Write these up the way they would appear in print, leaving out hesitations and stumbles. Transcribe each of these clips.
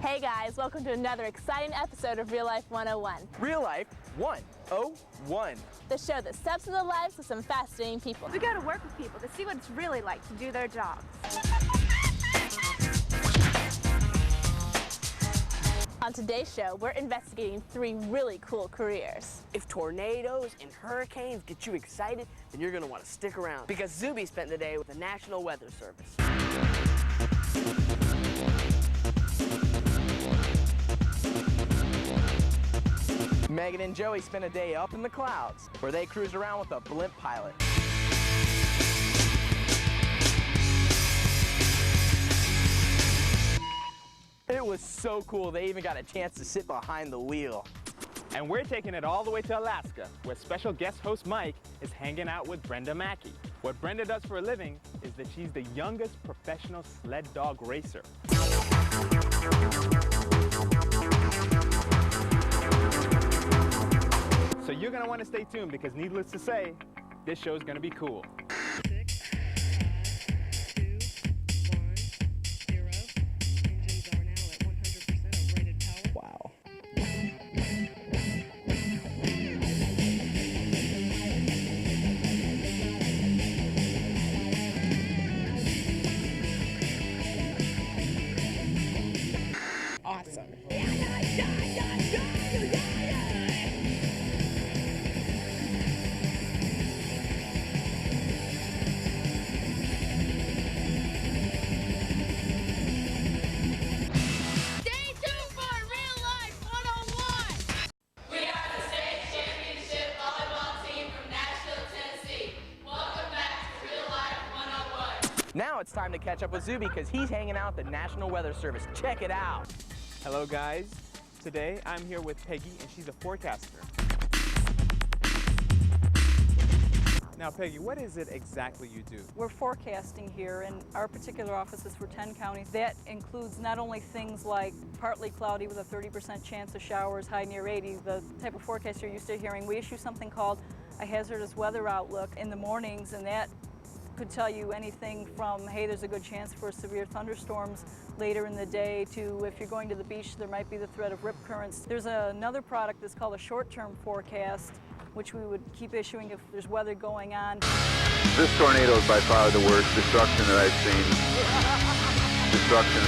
Hey guys, welcome to another exciting episode of Real Life 101. Real Life 101. The show that steps into the lives of some fascinating people. We go to work with people to see what it's really like to do their jobs. On today's show, we're investigating 3 really cool careers. If tornadoes and hurricanes get you excited, then you're going to want to stick around because Zuby spent the day with the National Weather Service. Megan and Joey spent a day up in the clouds where they cruised around with a blimp pilot. It was so cool, they even got a chance to sit behind the wheel. And we're taking it all the way to Alaska, where special guest host Mike is hanging out with Brenda Mackey. What Brenda does for a living is that she's the youngest professional sled dog racer. So you're gonna want to stay tuned because needless to say, this show's gonna be cool. 6, 5, 2, 1, 0. Engines are now at 100% of rated power. Wow. Awesome. Now it's time to catch up with Zuby because he's hanging out at the National Weather Service. Check it out. Hello guys, today I'm here with Peggy and she's a forecaster. Now Peggy, what is it exactly you do? We're forecasting here, and our particular office is for 10 counties. That includes not only things like partly cloudy with a 30% chance of showers, high near 80, the type of forecast you're used to hearing. We issue something called a hazardous weather outlook in the mornings, and that could tell you anything from, hey, there's a good chance for severe thunderstorms later in the day, to if you're going to the beach, there might be the threat of rip currents. There's another product that's called a short-term forecast, which we would keep issuing if there's weather going on. This tornado is by far the worst destruction that I've seen. Destruction.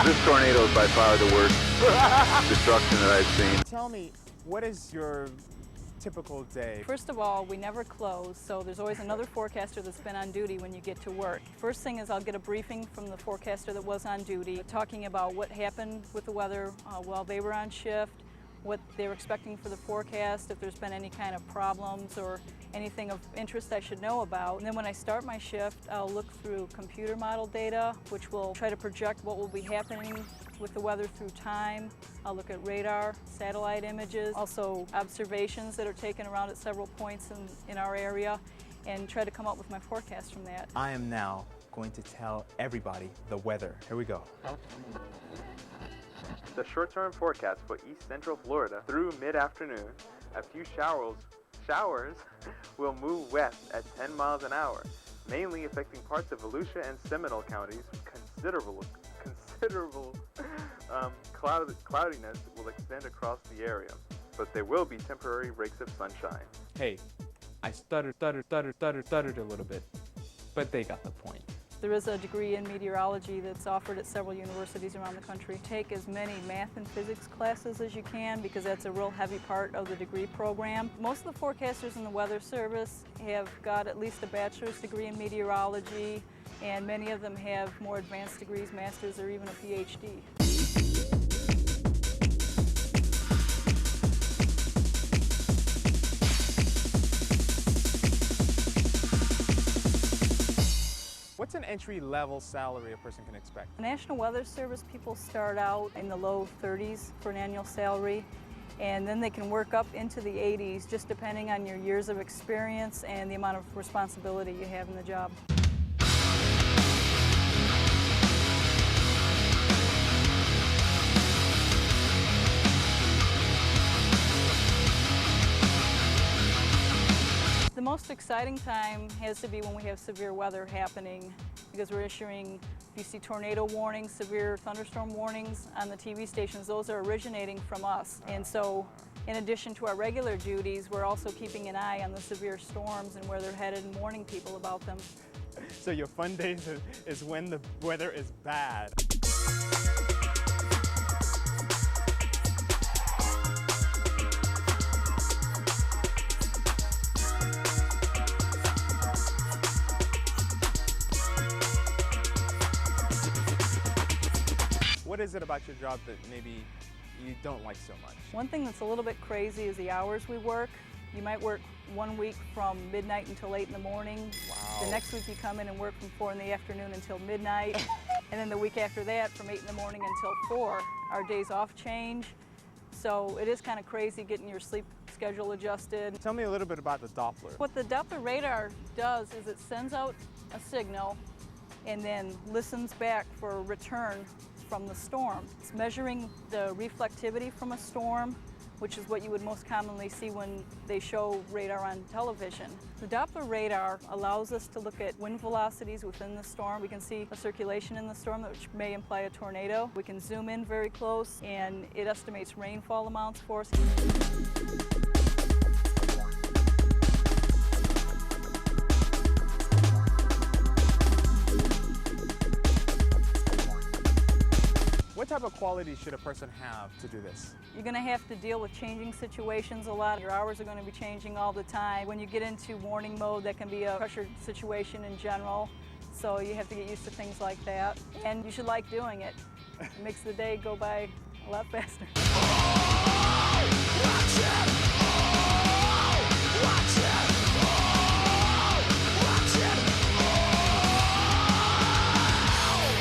This tornado is by far the worst destruction that I've seen. Tell me, what is your typical day? First of all, we never close, so there's always another forecaster that's been on duty when you get to work. First thing is I'll get a briefing from the forecaster that was on duty, talking about what happened with the weather while they were on shift, what they're expecting for the forecast, if there's been any kind of problems or anything of interest I should know about. And then when I start my shift, I'll look through computer model data, which will try to project what will be happening with the weather through time. I'll look at radar, satellite images, also observations that are taken around at several points in our area, and try to come up with my forecast from that. I am now going to tell everybody the weather. Here we go. The short-term forecast for East Central Florida through mid-afternoon, a few showers will move west at 10 miles an hour, mainly affecting parts of Volusia and Seminole counties. Considerable cloudiness will extend across the area, but there will be temporary breaks of sunshine. Hey, I stuttered a little bit, but they got the point. There is a degree in meteorology that's offered at several universities around the country. Take as many math and physics classes as you can because that's a real heavy part of the degree program. Most of the forecasters in the Weather Service have got at least a bachelor's degree in meteorology, and many of them have more advanced degrees, masters, or even a PhD. What's an entry-level salary a person can expect? The National Weather Service people start out in the low 30s for an annual salary, and then they can work up into the 80s just depending on your years of experience and the amount of responsibility you have in the job. The most exciting time has to be when we have severe weather happening, because we're issuing, if you see tornado warnings, severe thunderstorm warnings on the TV stations, those are originating from us. And so in addition to our regular duties, we're also keeping an eye on the severe storms and where they're headed and warning people about them. So your fun days is when the weather is bad. What is it about your job that maybe you don't like so much? One thing that's a little bit crazy is the hours we work. You might work 1 week from midnight until 8 in the morning. Wow. The next week you come in and work from 4 in the afternoon until midnight. And then the week after that from 8 in the morning until 4. Our days off change. So it is kind of crazy getting your sleep schedule adjusted. Tell me a little bit about the Doppler. What the Doppler radar does is it sends out a signal and then listens back for a return from the storm. It's measuring the reflectivity from a storm, which is what you would most commonly see when they show radar on television. The Doppler radar allows us to look at wind velocities within the storm. We can see a circulation in the storm, which may imply a tornado. We can zoom in very close, and it estimates rainfall amounts for us. What type of qualities should a person have to do this? You're going to have to deal with changing situations a lot. Your hours are going to be changing all the time. When you get into warning mode, that can be a pressured situation in general. So you have to get used to things like that. And you should like doing it. It makes the day go by a lot faster.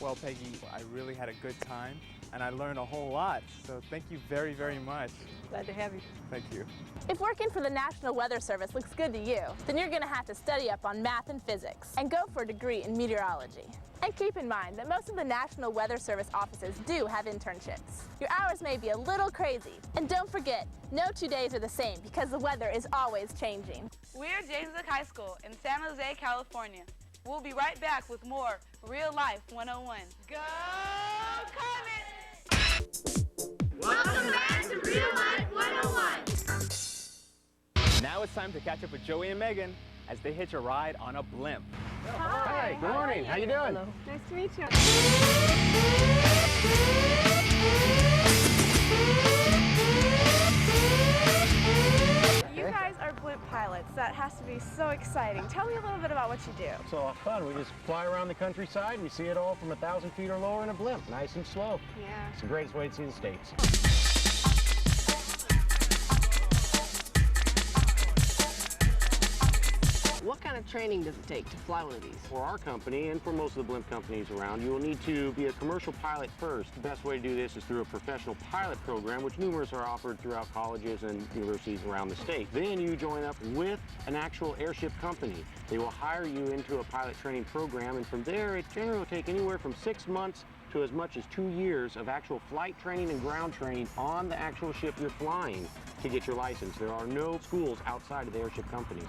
Well, Peggy, I really had a good time, and I learned a whole lot. So thank you very, very much. Glad to have you. Thank you. If working for the National Weather Service looks good to you, then you're going to have to study up on math and physics and go for a degree in meteorology. And keep in mind that most of the National Weather Service offices do have internships. Your hours may be a little crazy. And don't forget, no 2 days are the same because the weather is always changing. We're James Lick High School in San Jose, California. We'll be right back with more Real Life 101. Go Comets! Welcome back to Real Life 101. Now it's time to catch up with Joey and Megan as they hitch a ride on a blimp. Hi. Good morning. How you doing? Hello. Nice to meet you. You guys are blimp pilots. That has to be so exciting. Tell me a little bit about what you do. It's all fun. We just fly around the countryside. We see it all from 1,000 feet or lower in a blimp, nice and slow. Yeah. It's the greatest way to see the States. What kind of training does it take to fly one of these? For our company and for most of the blimp companies around, you will need to be a commercial pilot first. The best way to do this is through a professional pilot program, which numerous are offered throughout colleges and universities around the state. Then you join up with an actual airship company. They will hire you into a pilot training program, and from there it generally will take anywhere from 6 months to as much as 2 years of actual flight training and ground training on the actual ship you're flying to get your license. There are no schools outside of the airship companies.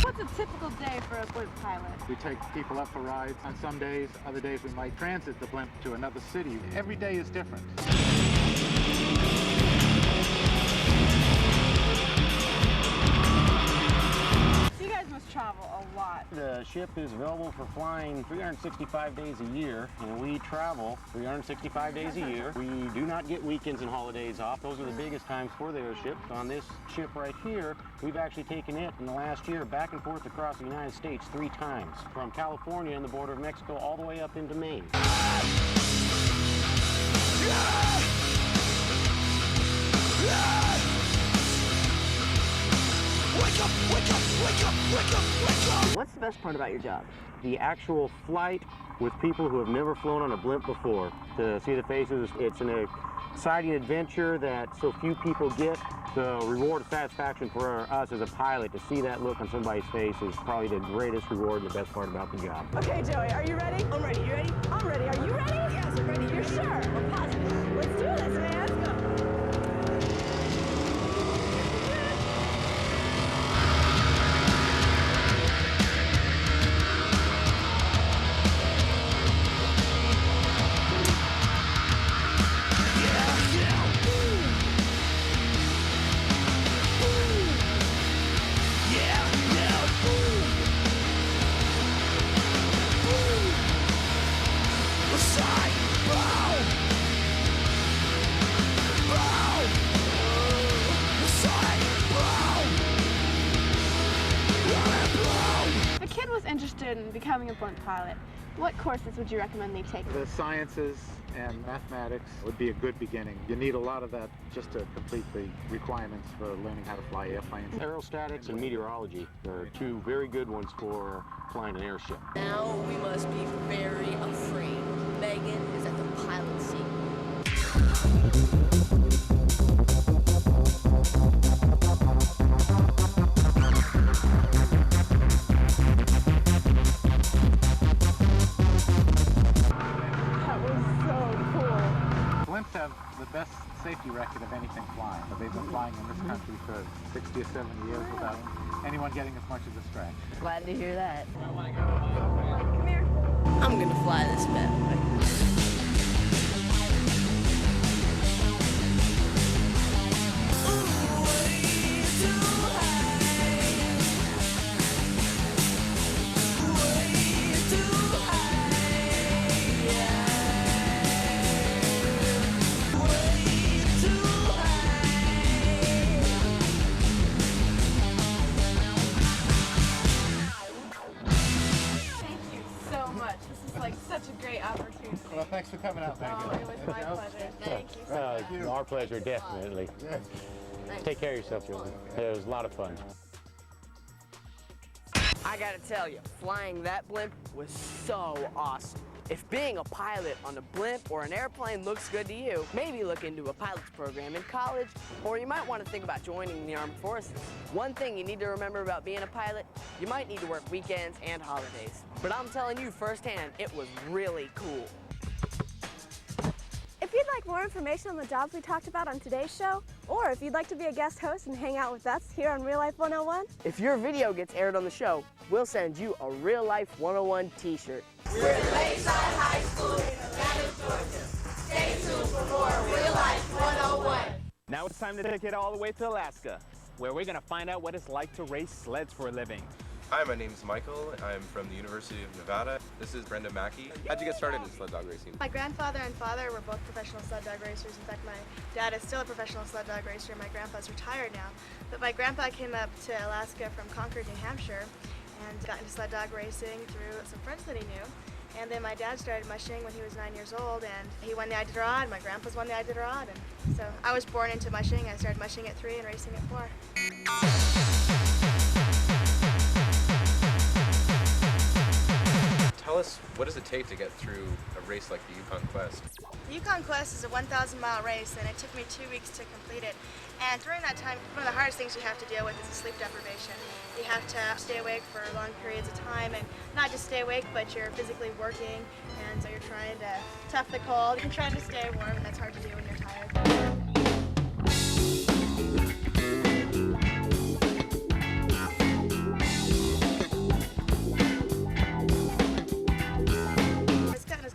What's a typical day for a blimp pilot? We take people up for rides on some days. Other days we might transit the blimp to another city. Every day is different. You guys must travel a lot. The ship is available for flying 365 days a year, and we travel 365 days a year. We do not get weekends and holidays off. Those are the biggest times for the airship. On this ship right here, we've actually taken it in the last year back and forth across the United States 3 times, from California and the border of Mexico all the way up into Maine. Wake up, wake up, wake up, wake up, wake up! What's the best part about your job? The actual flight with people who have never flown on a blimp before. To see the faces, it's an exciting adventure that so few people get. The reward of satisfaction for us as a pilot, to see that look on somebody's face, is probably the greatest reward and the best part about the job. Okay, Joey, are you ready? I'm ready. You ready? I'm ready. Are you ready? Yes, I'm ready. You're sure? I'm positive. Let's do this, man. Let's go. interested in becoming a blimp pilot, what courses would you recommend they take? The sciences and mathematics would be a good beginning. You need a lot of that just to complete the requirements for learning how to fly airplanes. Aerostatics and meteorology are two very good ones for flying an airship. Now we must be very afraid. Megan is at the pilot seat. Blimps have the best safety record of anything flying. They've been flying in this country for 60 or 70 years without anyone getting as much as a scratch. Glad to hear that. Come here. I'm gonna fly this bad boy. Such a great opportunity. Well, thanks for coming out, Megan. Oh, it was my pleasure. Thank you so much. Our pleasure, definitely. Take care of yourself, Julie. It was a lot of fun. I gotta tell you, flying that blimp was so awesome. If being a pilot on a blimp or an airplane looks good to you, maybe look into a pilot's program in college, or you might want to think about joining the armed forces. One thing you need to remember about being a pilot, you might need to work weekends and holidays. But I'm telling you firsthand, it was really cool. If you'd like more information on the jobs we talked about on today's show, or if you'd like to be a guest host and hang out with us here on Real Life 101, if your video gets aired on the show, we'll send you a Real Life 101 t-shirt. We're at Lakeside High School in Atlanta, Georgia. Stay tuned for more Real Life 101. Now it's time to take it all the way to Alaska, where we're going to find out what it's like to race sleds for a living. Hi, my name's Michael. I'm from the University of Nevada. This is Brenda Mackey. How'd you get started in sled dog racing? my grandfather and father were both professional sled dog racers. In fact, my dad is still a professional sled dog racer. My grandpa's retired now. But my grandpa came up to Alaska from Concord, New Hampshire, and got into sled dog racing through some friends that he knew. And then my dad started mushing when he was 9 years old, and he won the Iditarod. My grandpa's won the Iditarod, and so I was born into mushing. I started mushing at 3 and racing at 4. Tell us, what does it take to get through a race like the Yukon Quest? The Yukon Quest is a 1,000-mile race, and it took me 2 weeks to complete it. And during that time, one of the hardest things you have to deal with is sleep deprivation. You have to stay awake for long periods of time, and not just stay awake, but you're physically working, and so you're trying to tough the cold. You're trying to stay warm, and that's hard to do when you're tired.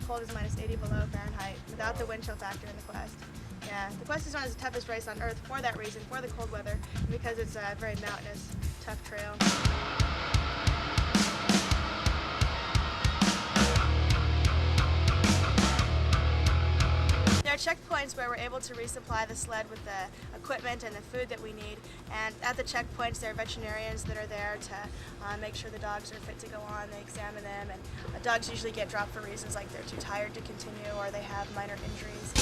Cold is minus 80 below Fahrenheit without the wind chill factor in the Quest. Yeah, the Quest is known as the toughest race on Earth for that reason, for the cold weather, because it's a very mountainous, tough trail. There are checkpoints where we're able to resupply the sled with the equipment and the food that we need, and at the checkpoints there are veterinarians that are there to make sure the dogs are fit to go on. They examine them, and dogs usually get dropped for reasons like they're too tired to continue or they have minor injuries.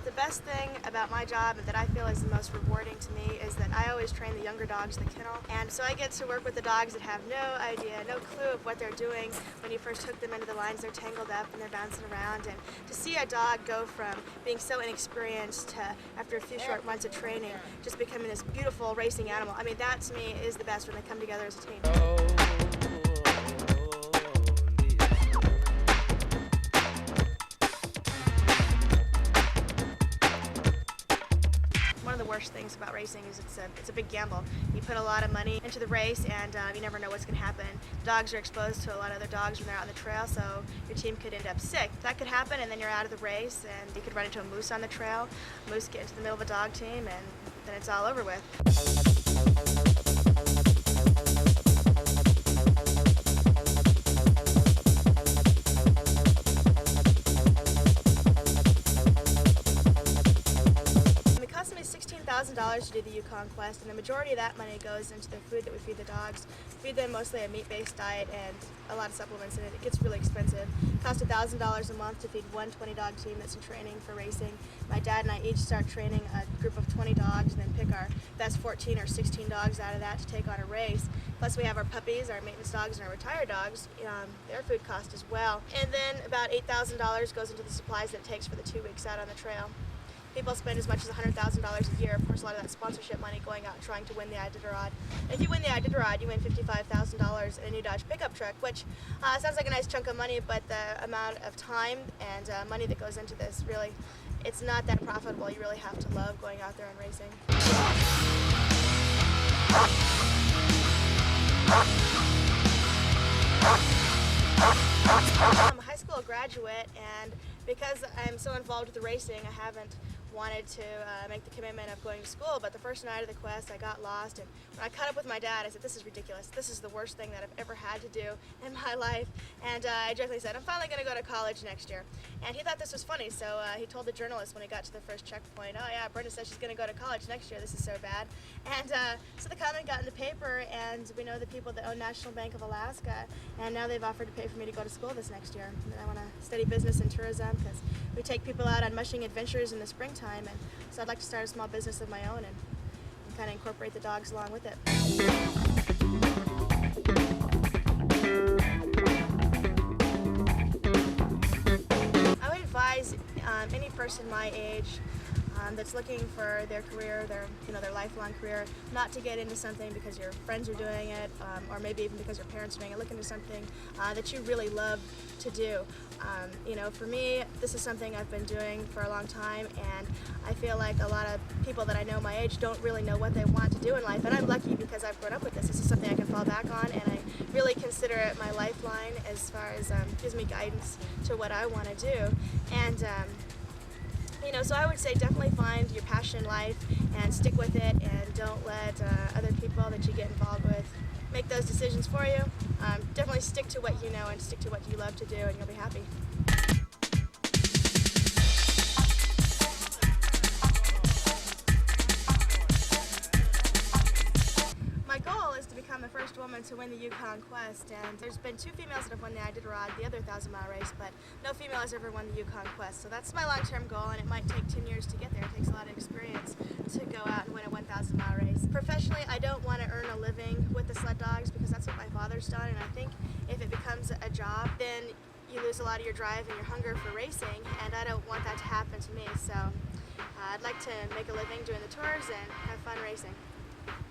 The best thing about my job and that I feel is the most rewarding to me is that I always train the younger dogs in the kennel, and so I get to work with the dogs that have no idea, no clue of what they're doing. When you first hook them into the lines, they're tangled up and they're bouncing around, and to see a dog go from being so inexperienced to, after a few short months of training, just becoming this beautiful racing animal, I mean, that to me is the best when they come together as a team. One of the worst things about racing is it's a big gamble. You put a lot of money into the race, and you never know what's going to happen. Dogs are exposed to a lot of other dogs when they're out on the trail, so your team could end up sick. That could happen, and then you're out of the race, and you could run into a moose on the trail. A moose get into the middle of a dog team, and then it's all over with. $1,000 to do the Yukon Quest, and the majority of that money goes into the food that we feed the dogs. We feed them mostly a meat-based diet and a lot of supplements in it. It gets really expensive. It costs $1,000 a month to feed one 20-dog team that's in training for racing. My dad and I each start training a group of 20 dogs and then pick our best 14 or 16 dogs out of that to take on a race. Plus we have our puppies, our maintenance dogs, and our retired dogs. Their food cost as well. And then about $8,000 goes into the supplies that it takes for the 2 weeks out on the trail. People spend as much as $100,000 a year. Of course, a lot of that sponsorship money going out trying to win the Iditarod. If you win the Iditarod, you win $55,000 in a new Dodge pickup truck, which sounds like a nice chunk of money, but the amount of time and money that goes into this, really, it's not that profitable. You really have to love going out there and racing. I'm a high school graduate, and because I'm so involved with the racing, I haven't wanted to make the commitment of going to school, but the first night of the quest I got lost, and when I caught up with my dad I said, this is ridiculous, this is the worst thing that I've ever had to do in my life, and I jokingly said, I'm finally going to go to college next year. And he thought this was funny, so he told the journalist when he got to the first checkpoint, oh yeah, Brenda says she's going to go to college next year, this is so bad. And so the comment got in the paper, and we know the people that own National Bank of Alaska, and now they've offered to pay for me to go to school this next year. And I want to study business and tourism because we take people out on mushing adventures in the springtime, and so I'd like to start a small business of my own and kind of incorporate the dogs along with it. I would advise any person my age that's looking for their career, their lifelong career, not to get into something because your friends are doing it, or maybe even because your parents are doing it. Look into something that you really love to do. For me, this is something I've been doing for a long time, and I feel like a lot of people that I know my age don't really know what they want to do in life, and I'm lucky because I've grown up with this. This is something I can fall back on, and I really consider it my lifeline as far as gives me guidance to what I want to do. And so I would say definitely find your passion in life and stick with it, and don't let other people that you get involved with make those decisions for you. Definitely stick to what you know and stick to what you love to do, and you'll be happy. My goal is to become the first woman to win the Yukon Quest, and there's been 2 females that have won the Iditarod, the other 1,000-mile race, but no female has ever won the Yukon Quest. So that's my long-term goal, and it might take 10 years to get there. It takes a lot of experience to go out and win a 1,000-mile race. Professionally, I don't want to earn a living with the sled dogs because that's what my father's done, and I think if it becomes a job, then you lose a lot of your drive and your hunger for racing, and I don't want that to happen to me. So I'd like to make a living doing the tours and have fun racing.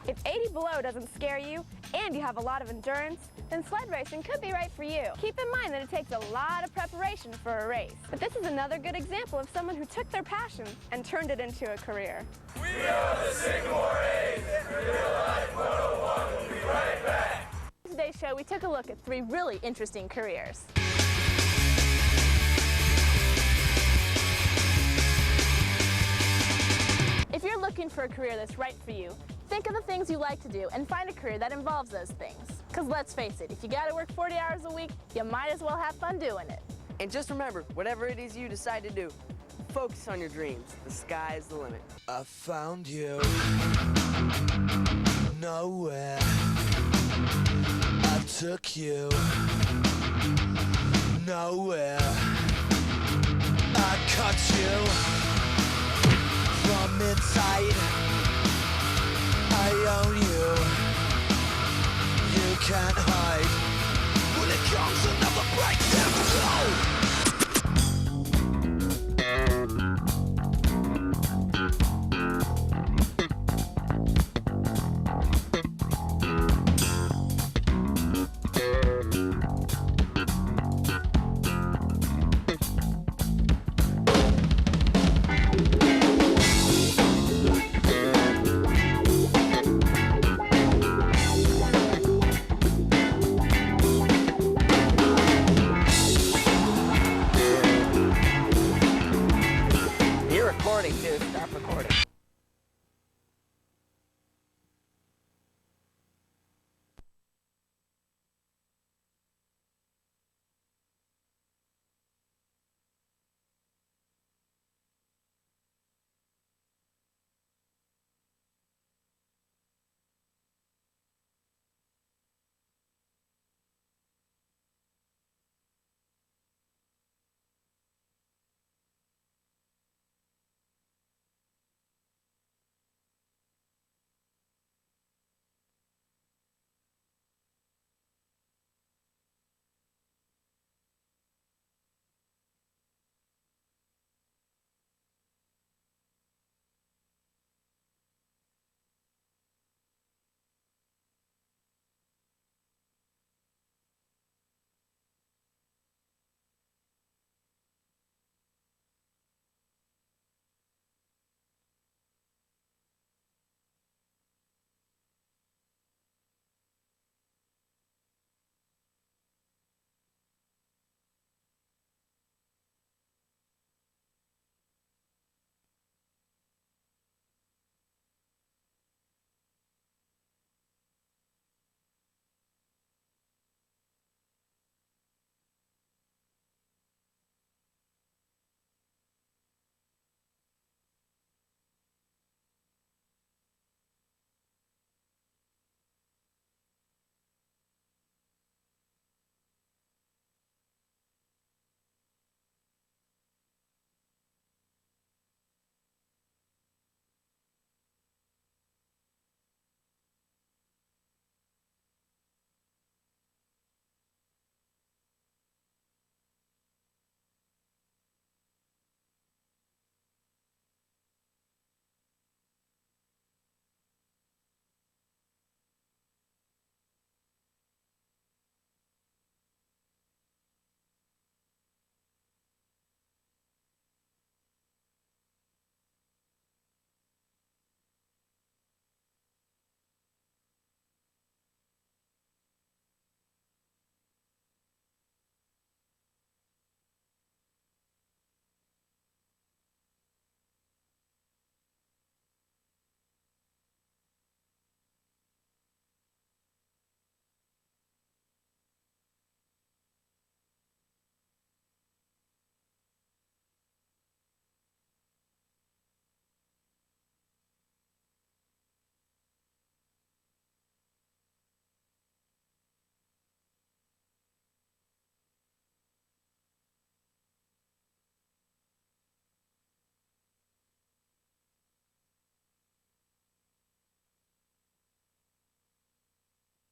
If 80 below doesn't scare you and you have a lot of endurance, then sled racing could be right for you. Keep in mind that it takes a lot of preparation for a race. But this is another good example of someone who took their passion and turned it into a career. We are the Sycamore A's. Real Life 101. We'll be right back. In today's show, we took a look at 3 really interesting careers. If you're looking for a career that's right for you, think of the things you like to do and find a career that involves those things. Because let's face it, if you gotta work 40 hours a week, you might as well have fun doing it. And just remember, whatever it is you decide to do, focus on your dreams. The sky's the limit. I found you nowhere. I took you nowhere. I cut you from inside. I own you. You can't hide.